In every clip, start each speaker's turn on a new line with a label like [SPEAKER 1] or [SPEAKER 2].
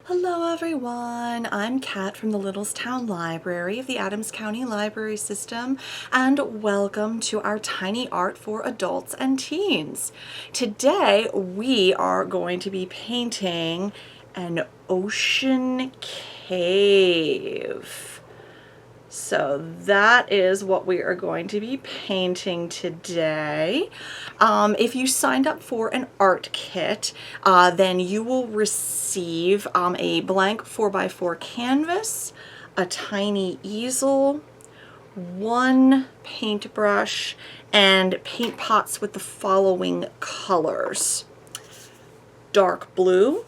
[SPEAKER 1] Hello everyone, I'm Kat from the Littlestown Library of the Adams County Library System, and welcome to our tiny art for adults and teens. Today we are going to be painting an ocean cave. So that is what we are going to be painting today. If you signed up for an art kit, then you will receive a blank 4x4 canvas, a tiny easel, one paintbrush, and paint pots with the following colors: dark blue,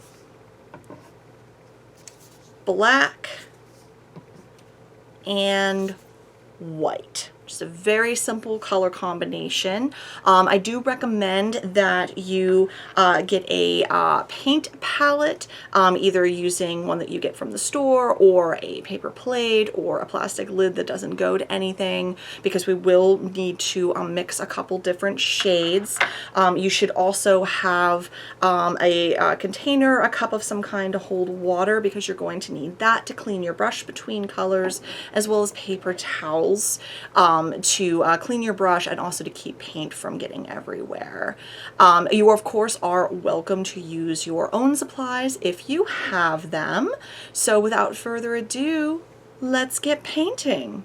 [SPEAKER 1] black, and white. Just a very simple color combination. I do recommend that you get a paint palette, either using one that you get from the store or a paper plate or a plastic lid that doesn't go to anything, because we will need to mix a couple different shades. You should also have a container, a cup of some kind to hold water, because you're going to need that to clean your brush between colors, as well as paper towels to clean your brush and also to keep paint from getting everywhere. You of course are welcome to use your own supplies if you have them. So without further ado, let's get painting.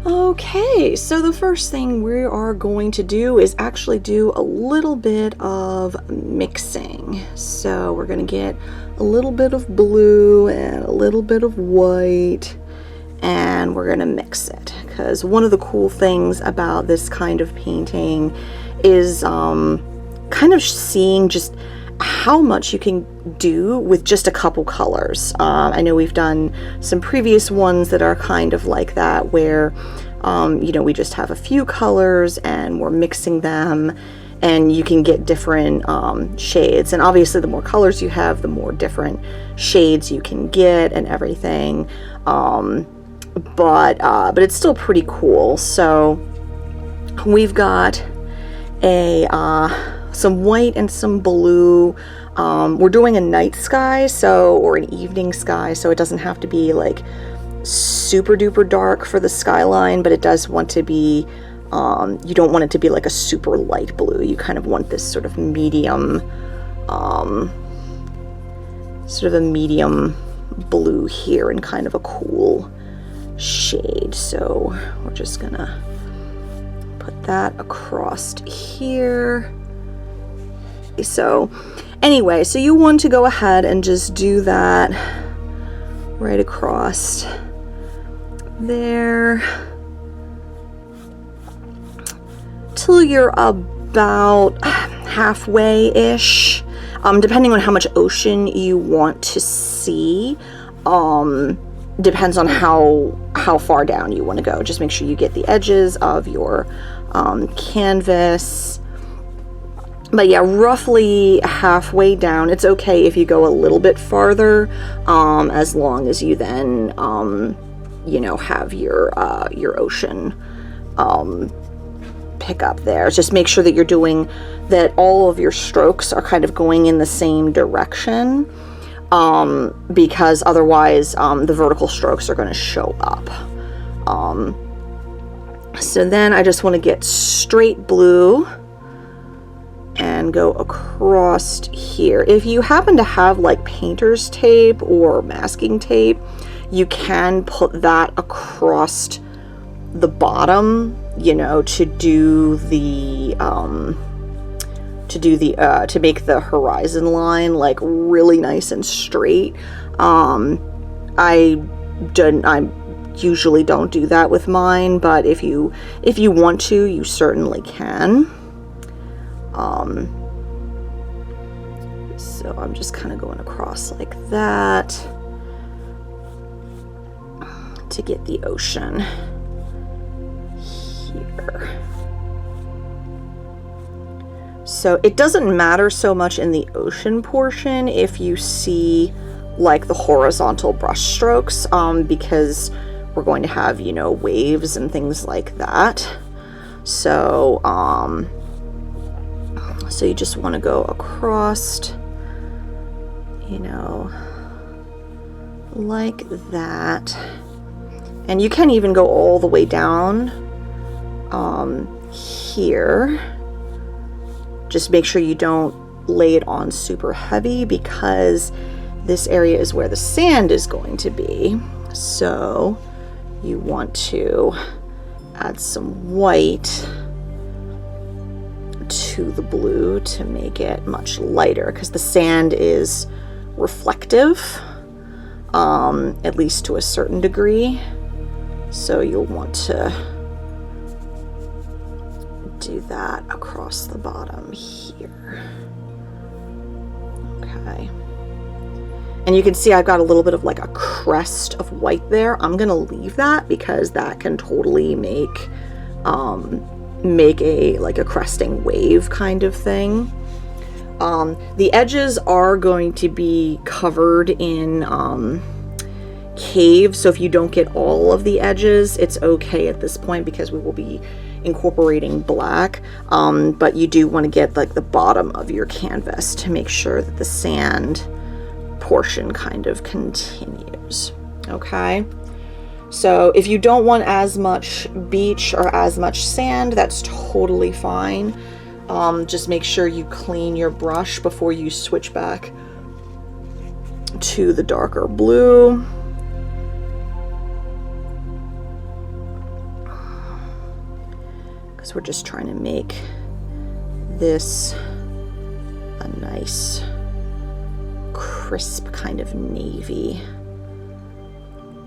[SPEAKER 1] Okay, so the first thing we are going to do is actually do a little bit of mixing. So we're going to get a little bit of blue and a little bit of white, and we're going to mix it, because one of the cool things about this kind of painting is kind of seeing just how much you can do with just a couple colors. I know we've done some previous ones that are kind of like that, where you know, we just have a few colors and we're mixing them, and you can get different shades. And obviously the more colors you have, the more different shades you can get and everything. But it's still pretty cool. So we've got a some white and some blue. We're doing a night sky, or an evening sky, so it doesn't have to be like super duper dark for the skyline, but it does want to be, you don't want it to be like a super light blue. You kind of want this sort of medium, blue here, and kind of a cool shade. So we're just gonna put that across here. So anyway, so you want to go ahead and just do that right across there till you're about halfway-ish, depending on how much ocean you want to see. Depends on how far down you want to go. Just make sure you get the edges of your canvas. But yeah, roughly halfway down. It's okay if you go a little bit farther, as long as you then, you know, have your ocean pick up there. Just make sure that you're doing that. All of your strokes are kind of going in the same direction, because otherwise the vertical strokes are going to show up. So then I just want to get straight blue and go across here. If you happen to have like painter's tape or masking tape, you can put that across the bottom, you know, to make the horizon line like really nice and straight. I usually don't do that with mine, but if you want to, you certainly can. So I'm just kind of going across like that to get the ocean here. So it doesn't matter so much in the ocean portion if you see like the horizontal brush strokes, because we're going to have, you know, waves and things like that. So So you just want to go across, you know, like that. And you can even go all the way down here. Just make sure you don't lay it on super heavy, because this area is where the sand is going to be. So you want to add some white to the blue to make it much lighter, because the sand is reflective, at least to a certain degree. So you'll want to do that across the bottom here. Okay. And you can see I've got a little bit of like a crest of white there. I'm gonna leave that because that can totally make a like a cresting wave kind of thing. The edges are going to be covered in cave, so if you don't get all of the edges, it's okay at this point because we will be incorporating black, but you do want to get like the bottom of your canvas to make sure that the sand portion kind of continues. Okay, so if you don't want as much beach or as much sand, that's totally fine. Just make sure you clean your brush before you switch back to the darker blue. Because we're just trying to make this a nice crisp kind of navy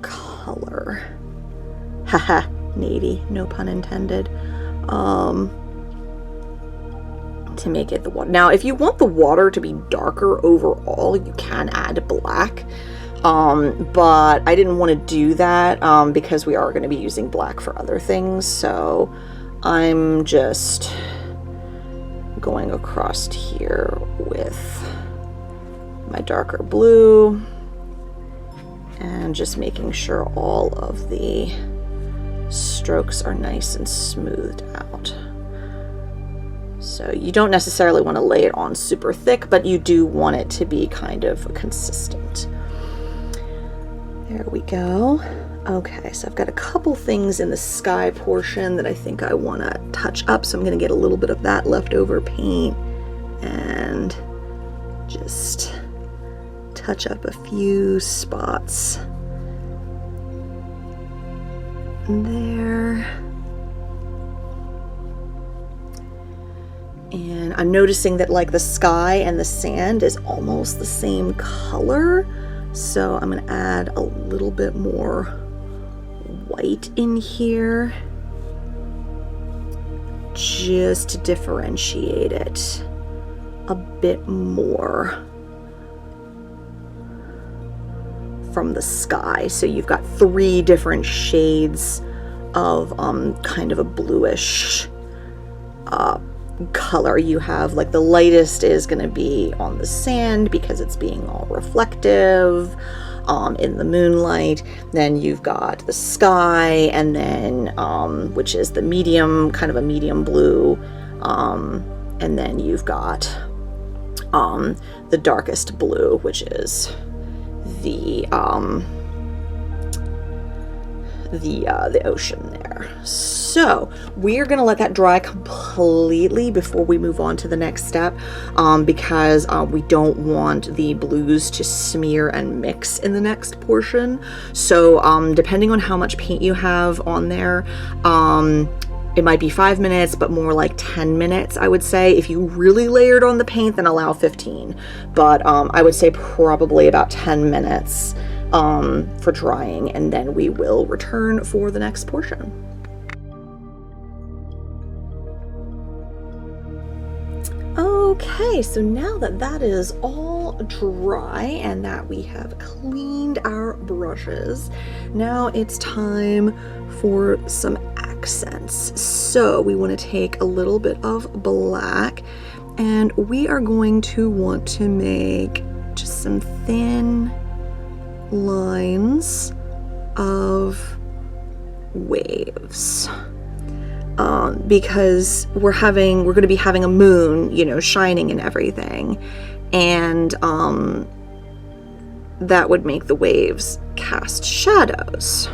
[SPEAKER 1] color. Haha, navy, no pun intended. To make it the water. Now, if you want the water to be darker overall, you can add black. But I didn't want to do that because we are going to be using black for other things. So I'm just going across here with my darker blue and just making sure all of the strokes are nice and smoothed out. So you don't necessarily want to lay it on super thick, but you do want it to be kind of consistent. There we go. Okay, so I've got a couple things in the sky portion that I think I want to touch up, so I'm going to get a little bit of that leftover paint and just touch up a few spots there. And I'm noticing that like the sky and the sand is almost the same color, so I'm going to add a little bit more white in here just to differentiate it a bit more from the sky. So you've got 3 different shades of kind of a bluish color. You have like the lightest is going to be on the sand because it's being all reflective in the moonlight. Then you've got the sky, and then which is the medium, kind of a medium blue, and then you've got the darkest blue, which is the ocean there. So we are going to let that dry completely before we move on to the next step, because we don't want the blues to smear and mix in the next portion. So depending on how much paint you have on there, it might be 5 minutes, but more like 10 minutes, I would say. If you really layered on the paint, then allow 15. But I would say probably about 10 minutes for drying, and then we will return for the next portion. Okay, so now that that is all dry and that we have cleaned our brushes, now it's time for some accents. So we want to take a little bit of black, and we are going to want to make just some thin lines of waves. because we're going to be having a moon, you know, shining and everything. And that would make the waves cast shadows.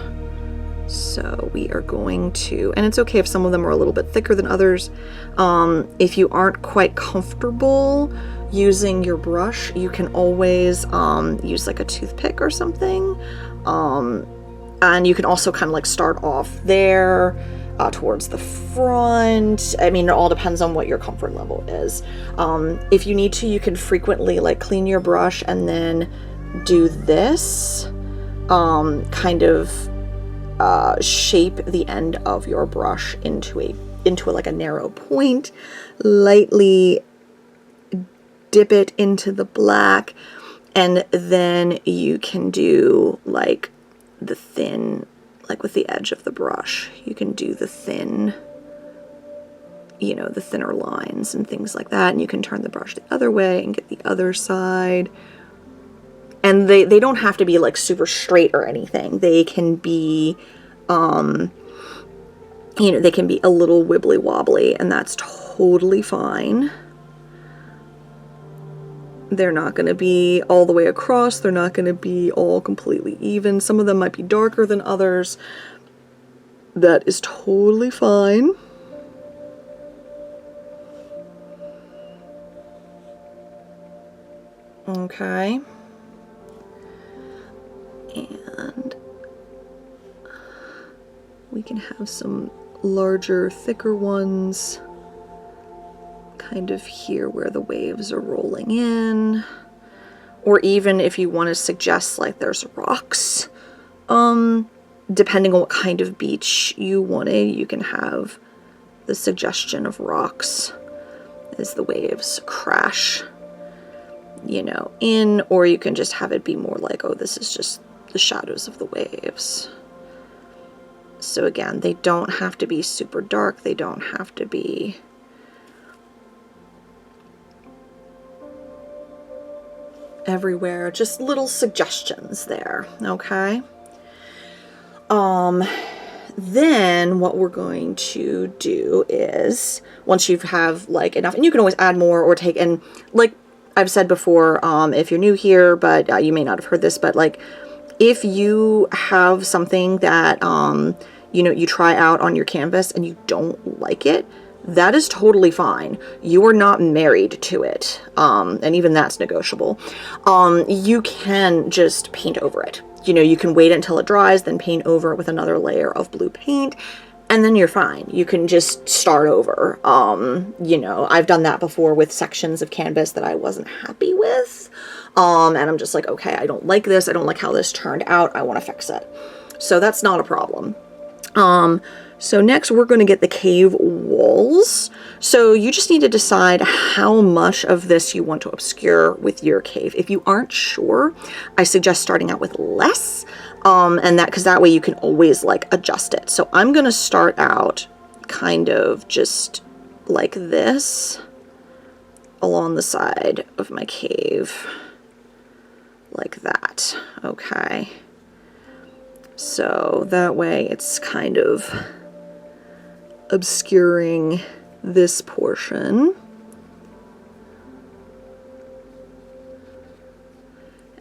[SPEAKER 1] So we are going to, and it's okay if some of them are a little bit thicker than others. If you aren't quite comfortable using your brush, you can always use like a toothpick or something. And you can also kind of like start off there towards the front. I mean, it all depends on what your comfort level is. If you need to, you can frequently like clean your brush and then do this, kind of shape the end of your brush into like a narrow point, lightly dip it into the black, and then you can do like the thin, like with the edge of the brush, you can do the thin, you know, the thinner lines and things like that, and you can turn the brush the other way and get the other side. And they don't have to be like super straight or anything. They can be, you know, they can be a little wibbly wobbly, and that's totally fine. They're not going to be all the way across. They're not going to be all completely even. Some of them might be darker than others. That is totally fine. Okay. And we can have some larger, thicker ones kind of here where the waves are rolling in. Or even if you want to suggest like there's rocks, depending on what kind of beach you wanted, you can have the suggestion of rocks as the waves crash, you know, in, or you can just have it be more like, oh, this is just the shadows of the waves. So again, they don't have to be super dark. They don't have to be everywhere. Just little suggestions there, okay? Then what we're going to do is, once you have like enough, and you can always add more or take, and like I've said before, if you're new here, but you may not have heard this, but like if you have something that, you know, you try out on your canvas and you don't like it, that is totally fine. You are not married to it. And even that's negotiable. You can just paint over it. You know, you can wait until it dries, then paint over it with another layer of blue paint, and then you're fine. You can just start over. You know, I've done that before with sections of canvas that I wasn't happy with. And I'm just like, okay, I don't like this. I don't like how this turned out. I want to fix it. So that's not a problem. So next we're going to get the cave walls. So you just need to decide how much of this you want to obscure with your cave. If you aren't sure, I suggest starting out with less, and that, because that way you can always like adjust it. So I'm going to start out kind of just like this along the side of my cave, like that. Okay. So that way it's kind of obscuring this portion.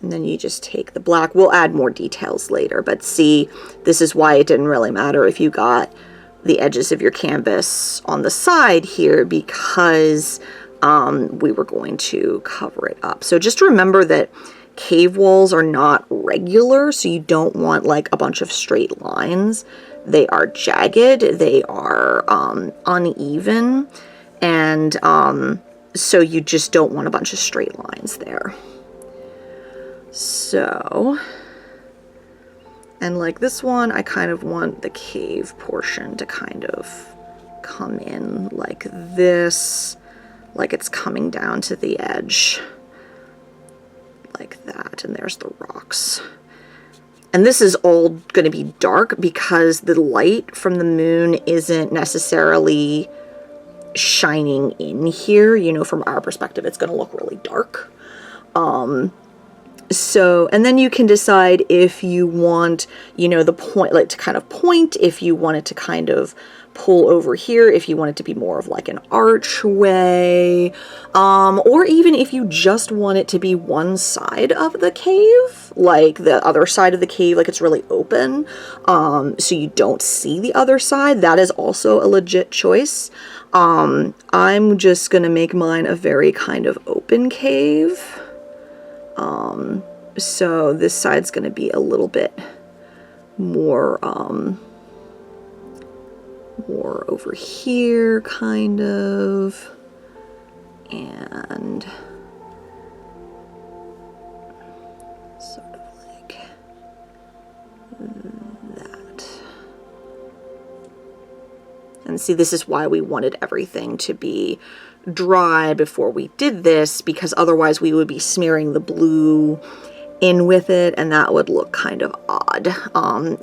[SPEAKER 1] And then you just take the black. We'll add more details later, but see, this is why it didn't really matter if you got the edges of your canvas on the side here, because we were going to cover it up. So just remember that cave walls are not regular, so you don't want like a bunch of straight lines. They are jagged, they are uneven, and so you just don't want a bunch of straight lines there. So, and like this one, I kind of want the cave portion to kind of come in like this, like it's coming down to the edge. Like that, and there's the rocks. And this is all going to be dark because the light from the moon isn't necessarily shining in here. You know, from our perspective, it's going to look really dark. So, and then you can decide if you want, you know, the point, like to kind of point, if you want it to kind of pull over here, if you want it to be more of like an archway, or even if you just want it to be one side of the cave, like the other side of the cave, like it's really open, so you don't see the other side. That is also a legit choice. I'm just gonna make mine a very kind of open cave. So this side's gonna be a little bit more, more over here, kind of, and sort of like that. And see, this is why we wanted everything to be dry before we did this, because otherwise we would be smearing the blue in with it, and that would look kind of odd.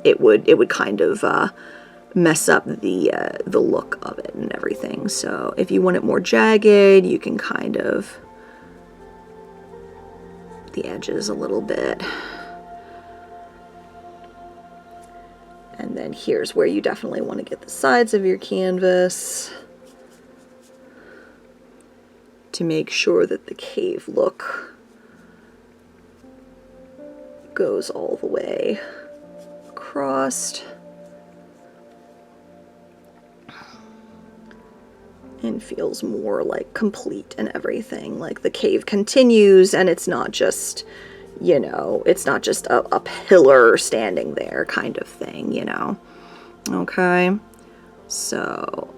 [SPEAKER 1] It would kind of mess up the look of it and everything. So if you want it more jagged, you can kind of the edges a little bit. And then here's where you definitely want to get the sides of your canvas to make sure that the cave look goes all the way across and feels more like complete and everything. Like the cave continues and it's not just, you know, it's not just a pillar standing there kind of thing, you know. Okay, so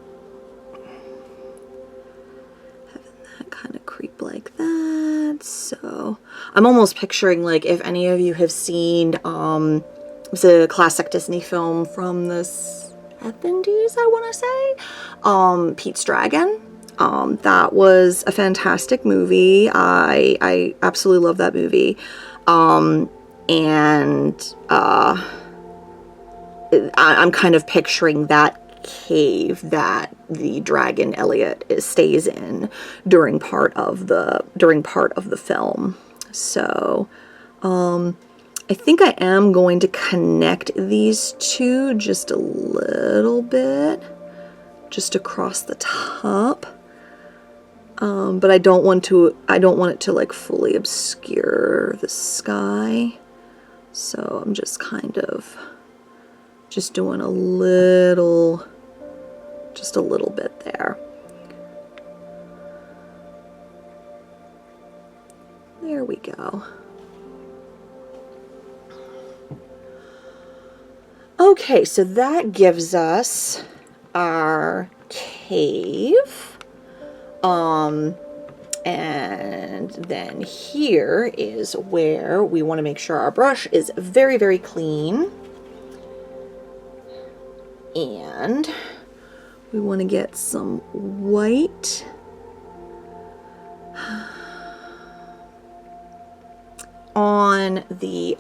[SPEAKER 1] having that kind of creep like that. So I'm almost picturing, like, if any of you have seen it's a classic Disney film from the 70s, I want to say, Pete's Dragon. That was a fantastic movie. I absolutely love that movie. I'm kind of picturing that cave that the dragon Elliot stays in during part of the film. So I think I am going to connect these two just a little bit, just across the top. But I don't want it to like fully obscure the sky. So I'm just kind of just doing just a little bit there. There we go. Okay, so that gives us our cave. And then here is where we want to make sure our brush is very, very clean. And we want to get some white on the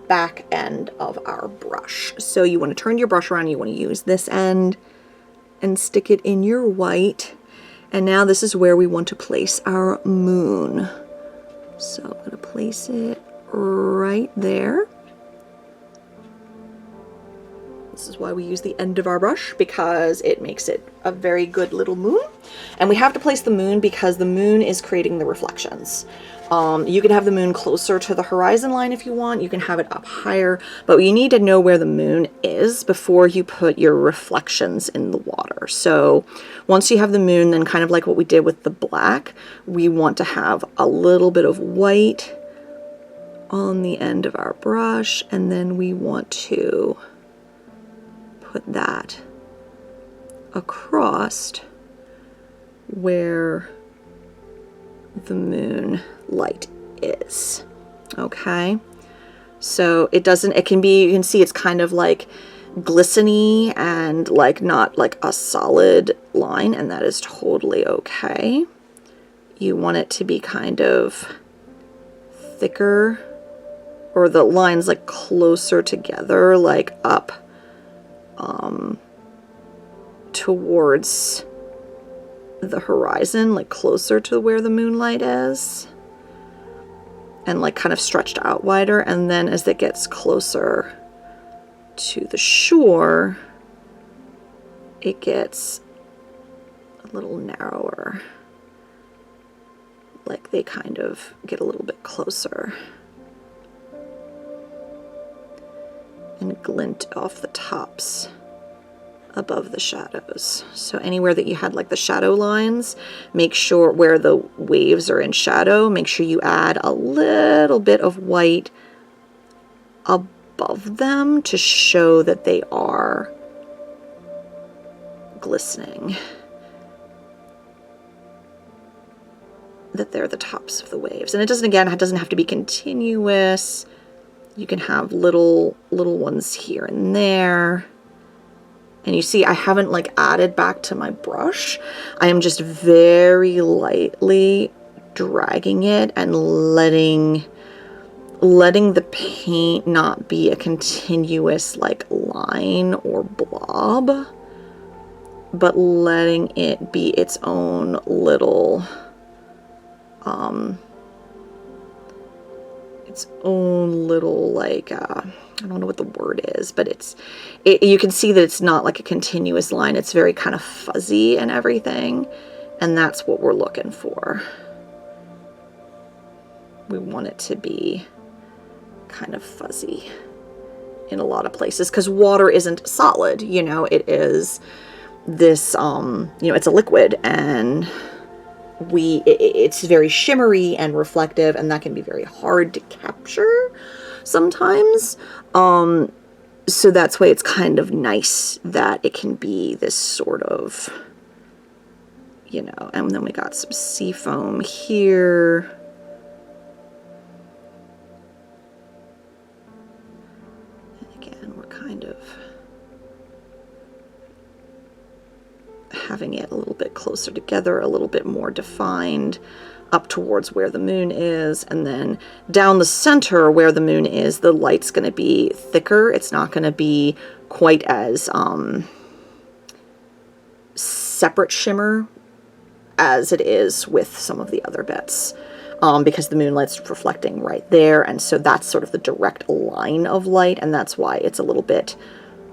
[SPEAKER 1] back end of our brush. So you want to turn your brush around, you want to use this end and stick it in your white. And now this is where we want to place our moon. So I'm going to place it right there. This is why we use the end of our brush, because it makes it a very good little moon. And we have to place the moon because the moon is creating the reflections. You can have the moon closer to the horizon line if you want. You can have it up higher, but you need to know where the moon is before you put your reflections in the water. So once you have the moon, then kind of like what we did with the black, we want to have a little bit of white on the end of our brush, and then we want to put that across where the moon light is. Okay, so it can be, you can see it's kind of like glistening and like not like a solid line, and that is totally okay. You want it to be kind of thicker, or the lines like closer together, like up towards the horizon, like closer to where the moonlight is. and like kind of stretched out wider. And then as it gets closer to the shore, it gets a little narrower. Like they kind of get a little bit closer and glint off the tops above the shadows. So anywhere that you had like the shadow lines, make sure where the waves are in shadow, make sure you add a little bit of white above them to show that they are glistening, that they're the tops of the waves. And it doesn't, again, it doesn't have to be continuous. You can have little ones here and there. And you see, I haven't like added back to my brush. I am just very lightly dragging it and letting the paint not be a continuous like line or blob, but letting it be its own little, like, I don't know what the word is, but you can see that it's not like a continuous line. It's very kind of fuzzy and everything. And that's what we're looking for. We want it to be kind of fuzzy in a lot of places because water isn't solid, you know, it is this, you know, it's a liquid, and it's very shimmery and reflective, and that can be very hard to capture sometimes. So that's why it's kind of nice that it can be this sort of, you know, and then we got some sea foam here. And again, we're kind of having it a little bit closer together, a little bit more defined up towards where the moon is, and then down the center where the moon is, the light's going to be thicker. It's not going to be quite as separate shimmer as it is with some of the other bits, because the moonlight's reflecting right there, and so that's sort of the direct line of light, and that's why it's a little bit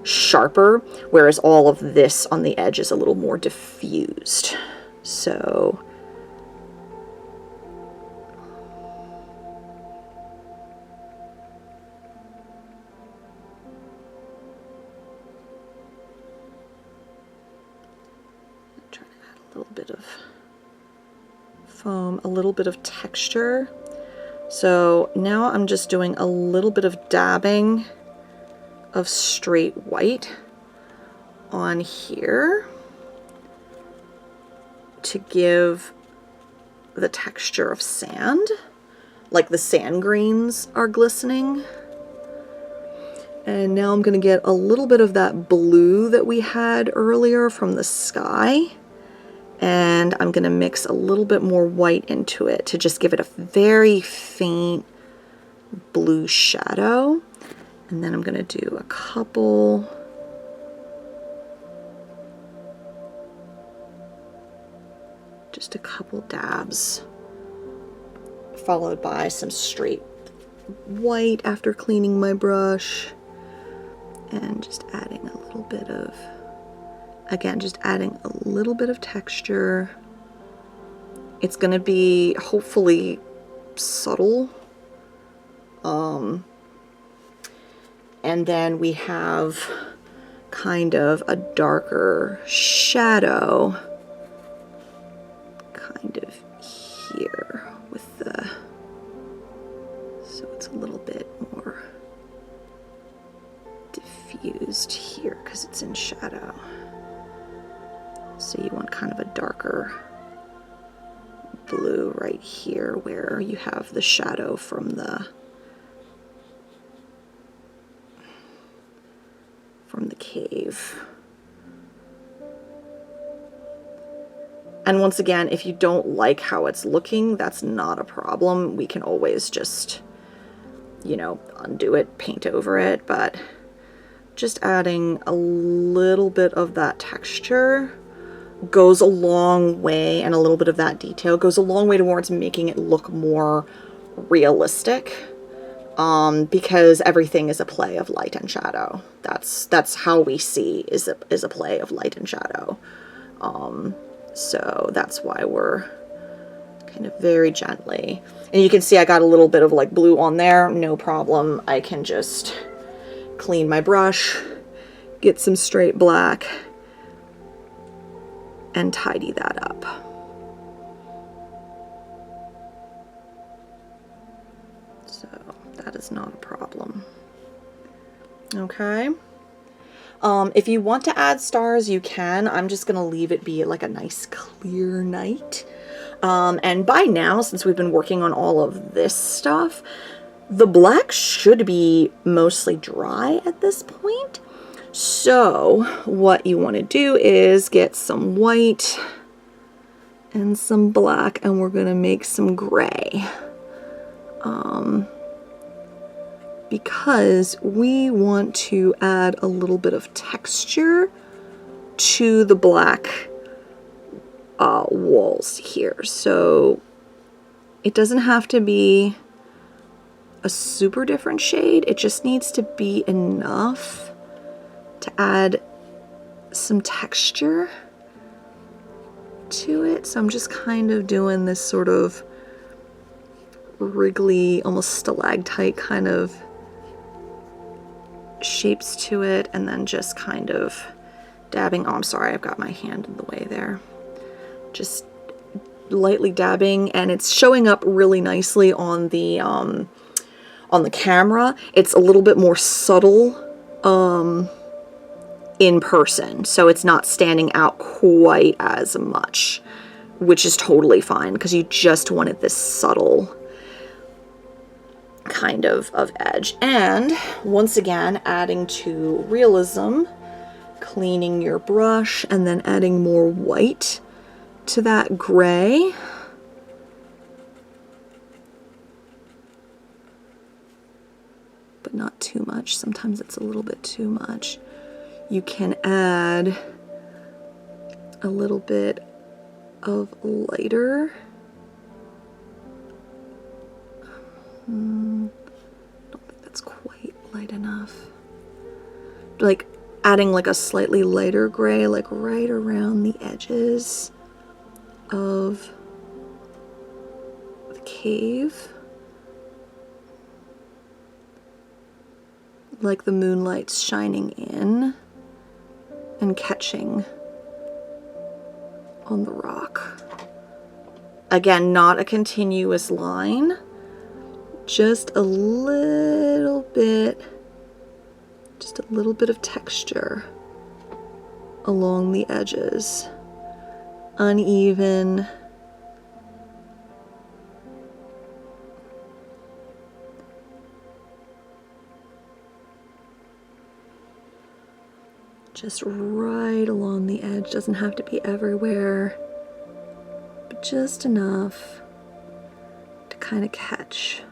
[SPEAKER 1] sharper, whereas all of this on the edge is a little more diffused. So I'm trying to add a little bit of foam, a little bit of texture. So now I'm just doing a little bit of dabbing of straight white on here to give the texture of sand, like the sand grains are glistening. And now I'm going to get a little bit of that blue that we had earlier from the sky, and I'm going to mix a little bit more white into it to just give it a very faint blue shadow. And then I'm going to do a couple dabs, followed by some straight white after cleaning my brush, and just adding a little bit of, again, just adding a little bit of texture. It's going to be hopefully subtle. And then we have kind of a darker shadow kind of here with the, so it's a little bit more diffused here because it's in shadow. So you want kind of a darker blue right here where you have the shadow from the cave. And once again, if you don't like how it's looking, that's not a problem. We can always just, you know, undo it, paint over it, but just adding a little bit of that texture goes a long way, and a little bit of that detail goes a long way towards making it look more realistic, because everything is a play of light and shadow. That's how we see is a play of light and shadow. So that's why we're kind of very gently. And you can see I got a little bit of like blue on there. No problem. I can just clean my brush, get some straight black, and tidy that up. So that is not a problem. Okay. If you want to add stars, you can. I'm just going to leave it be like a nice clear night. And by now, since we've been working on all of this stuff, the black should be mostly dry at this point. So what you want to do is get some white and some black, and we're going to make some gray. Because we want to add a little bit of texture to the black walls here. So it doesn't have to be a super different shade. It just needs to be enough to add some texture to it. So I'm just kind of doing this sort of wriggly, almost stalactite kind of shapes to it, and then just kind of dabbing. Oh, I'm sorry, I've got my hand in the way there. Just lightly dabbing, and it's showing up really nicely on the camera. It's a little bit more subtle in person, so it's not standing out quite as much, which is totally fine because you just wanted this subtle kind of edge. And once again, adding to realism, cleaning your brush, and then adding more white to that gray. But not too much. Sometimes it's a little bit too much. You can add a little bit of lighter. I don't think that's quite light enough. Like adding like a slightly lighter gray, like right around the edges of the cave. Like the moonlight's shining in and catching on the rock. Again, not a continuous line. Just a little bit of texture along the edges. Uneven. Just right along the edge. Doesn't have to be everywhere, but just enough to kind of catch.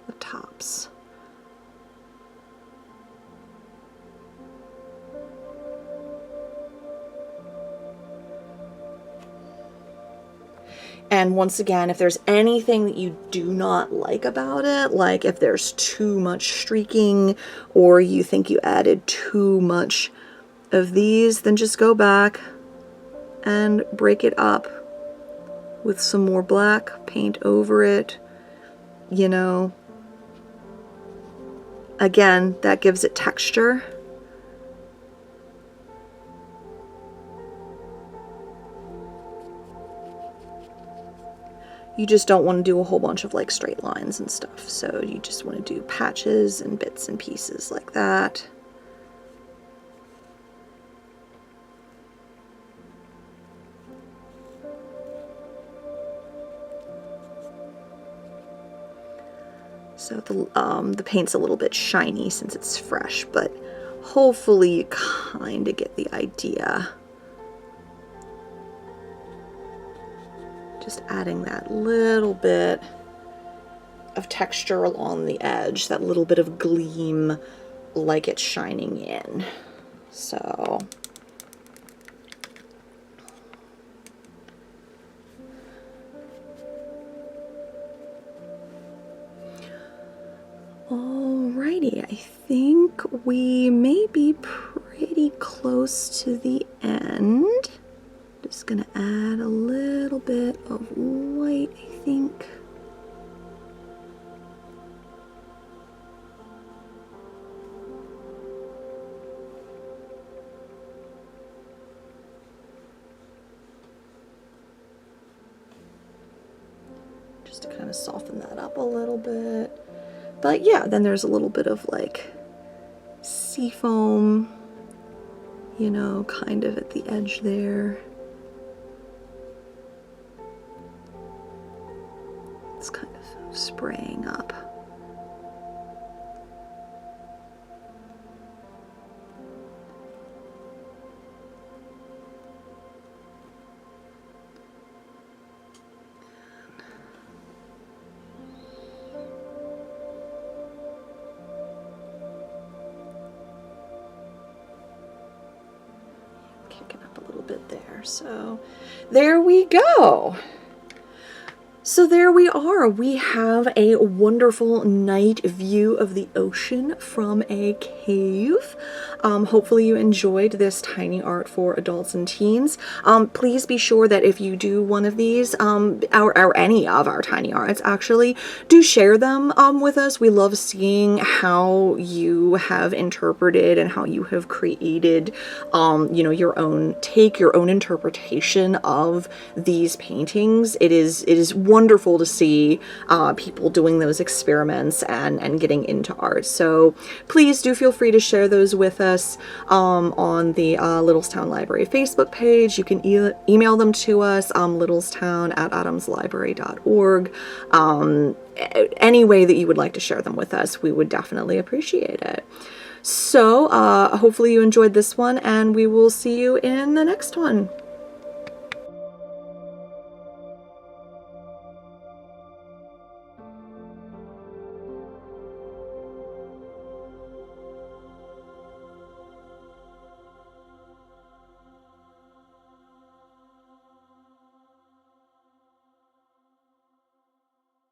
[SPEAKER 1] The tops. And once again, if there's anything that you do not like about it, like if there's too much streaking or you think you added too much of these, then just go back and break it up with some more black, paint over it, you know. Again, that gives it texture. You just don't want to do a whole bunch of like straight lines and stuff. So you just want to do patches and bits and pieces like that. So the paint's a little bit shiny since it's fresh, but hopefully you kind of get the idea. Just adding that little bit of texture along the edge, that little bit of gleam like it's shining in. So Alrighty, I think we may be pretty close to the end. Just gonna add a little bit of white, I think. Just to kind of soften that up a little bit. But yeah, then there's a little bit of like seafoam, you know, kind of at the edge there. It's kind of spraying up. Kicking up a little bit there. So there we go. So there we are. We have a wonderful night view of the ocean from a cave. Hopefully you enjoyed this tiny art for adults and teens. Please be sure that if you do one of these, or any of our tiny arts actually, do share them with us. We love seeing how you have interpreted and how you have created, you know, your own take, your own interpretation of these paintings. It is wonderful to see people doing those experiments and getting into art. So please do feel free to share those with us on the Littlestown Library Facebook page. You can email them to us, littlestown@adamslibrary.org. Any way that you would like to share them with us, we would definitely appreciate it. So hopefully you enjoyed this one, and we will see you in the next one.